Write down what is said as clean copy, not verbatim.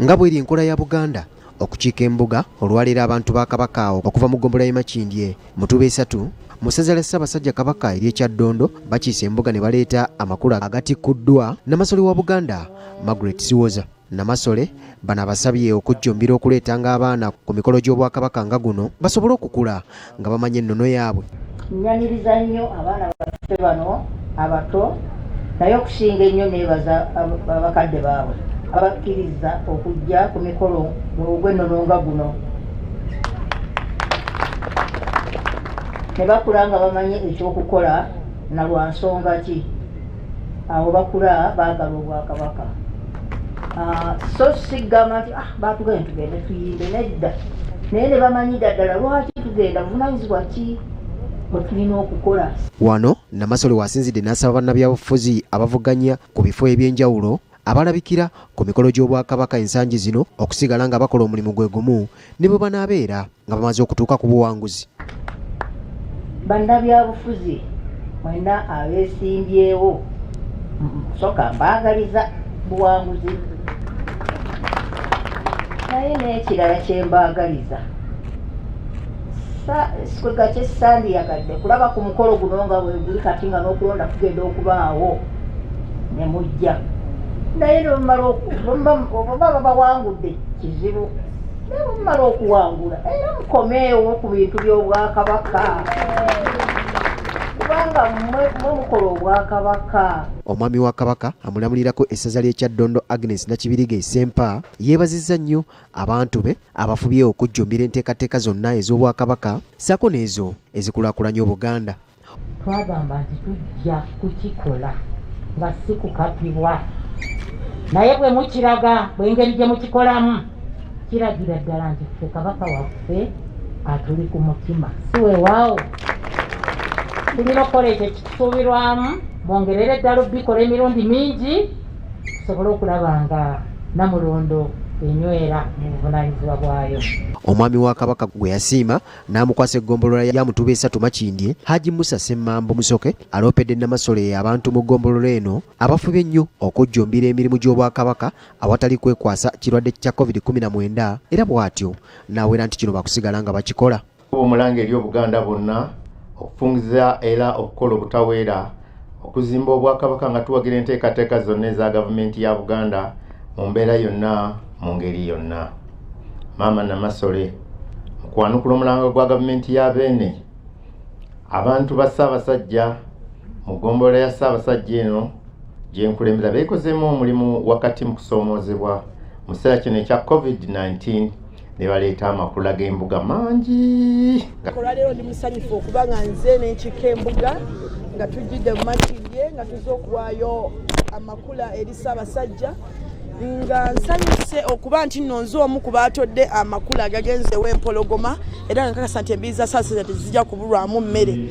nga bw'eri enkola ya Buganda okukiika embuga olwaleero abantu ba Kabaka okuva mu ggombolola y'e Makindye Mutuba 3 mu ssaza lya Ssaabasajja Kabaka ery'Ekyaddondo bakiise embuga ne baleeta amakula agatikkuddwa Namasole wa Buganda Margaret Siwoza. Namasole bano abasabye okujjumbira okuleetanga abaana ku mikolo gy'Obwakabaka nga guno basobole okukula nga bamanya ennono yaabwe. Nnyaniriza nnyo abaana baffe bano abato naye okusinga ennyo neebaza abakadde baabwe abakkiriza okujja ku mikolo ogw'ennono nga guno ne bakula nga bamanyi ekyokukola na lwa nsonga ki awo bakula baagala Obwakabaka. So sigamba nti baatugenda tugende tuyimbe nedda naye ne bamanyira ddala lwaki tugenda buvunaanyizibwa ki bwe tulina okukola. Wano Namasole wasinzidde n'asaba bannabyabufuzi abavuganya ku bifo eby'enjawulo abalabikira ku mikolo gy'Obwakabaka ensangi zino okusigala nga bakola omulimu gwe gumu ne bwe banaabeera nga bamaze okutuuka ku buwanguzi. Bannabyabufuzi mwenna abeesimbyewo soka mbaagaliza buwanguzi naye n'ekirala kye mbaagaliza sikwega kyessandiyagadde kulaba ku mukolo guno nga bwe guli kati nga n'okulonda kugenda okubaawo ne mujja naye oba babawangudde kizibu naye mumala okuwangula era mukomeewo ku bintu by'Obwakabaka kubanga mwe mukola Obwakabaka. Omwami wa Kabaka amulamulirako essaza ly'Ekyaddondo Agnes Nakibirige Sempa yeebazizza nnyo abantu be abafubye okujjumbira enteekateeka zonna ez'Obwakabaka ssaako n'ezo ezikulaakulanya Obuganda. Twagamba nti tujja kukikola nga si kukapibwa naye bwe mukiraga bw'engeri gye mukikolamu kiragira ddala nti ffe Kabaka waffe atuli ku mutima si weewaawo tulina okukola ekyo ekitusuubirwamu bongerere ddala obbikola emirundi mingi tusobole okulaba nga Namulondo enywera mu buvunaanyizibwa bwayo. Omwami wa Kabaka gwe yasiima n'amukwasa eggombolola ya Mutuba 3 Makindye Haji Musa Ssemambo Musoke aloopedde Namasole abantu mu ggombolola eno abafubye ennyo okujjumbira emirimu gy'Obwakabaka awatali kwekwasa kirwadde kya COVID-19 era bw'atyo n'awera nti kino bakusigala nga bakikola. Omulanga eri Obuganda bonna okufungiza era okukola obutaweera okuzimba Obwakabaka nga tuwagira enteekateeka zonna eza gavumenti ya Buganda mu mbeera yonna mu ngeri yonna. Maama Namasole mukwanukula omulanga gwa gavumenti ya Beene abantu ba Ssaabasajja mu ggombolola ya Ssaabasajja eno gye nkulembera beekozeemu omulimu wakati mu kusoomoozebwa mu kiseera kino ekya COVID-19 ne baleeta amakula g'embuga mangi. Olwaleero ndi musanyufu okuba nga nze n'ekika embuga nga tujjidde mu Makindye nga tuzze okuwaayo amakula eri Ssaabasajja nga nsanyuse okuba nti nno nze omu ku baatodde amakula agagenzeewo empologoma era nga nkakasa nti embiri za Ssaabasajja tezijja kubulwamu mmere.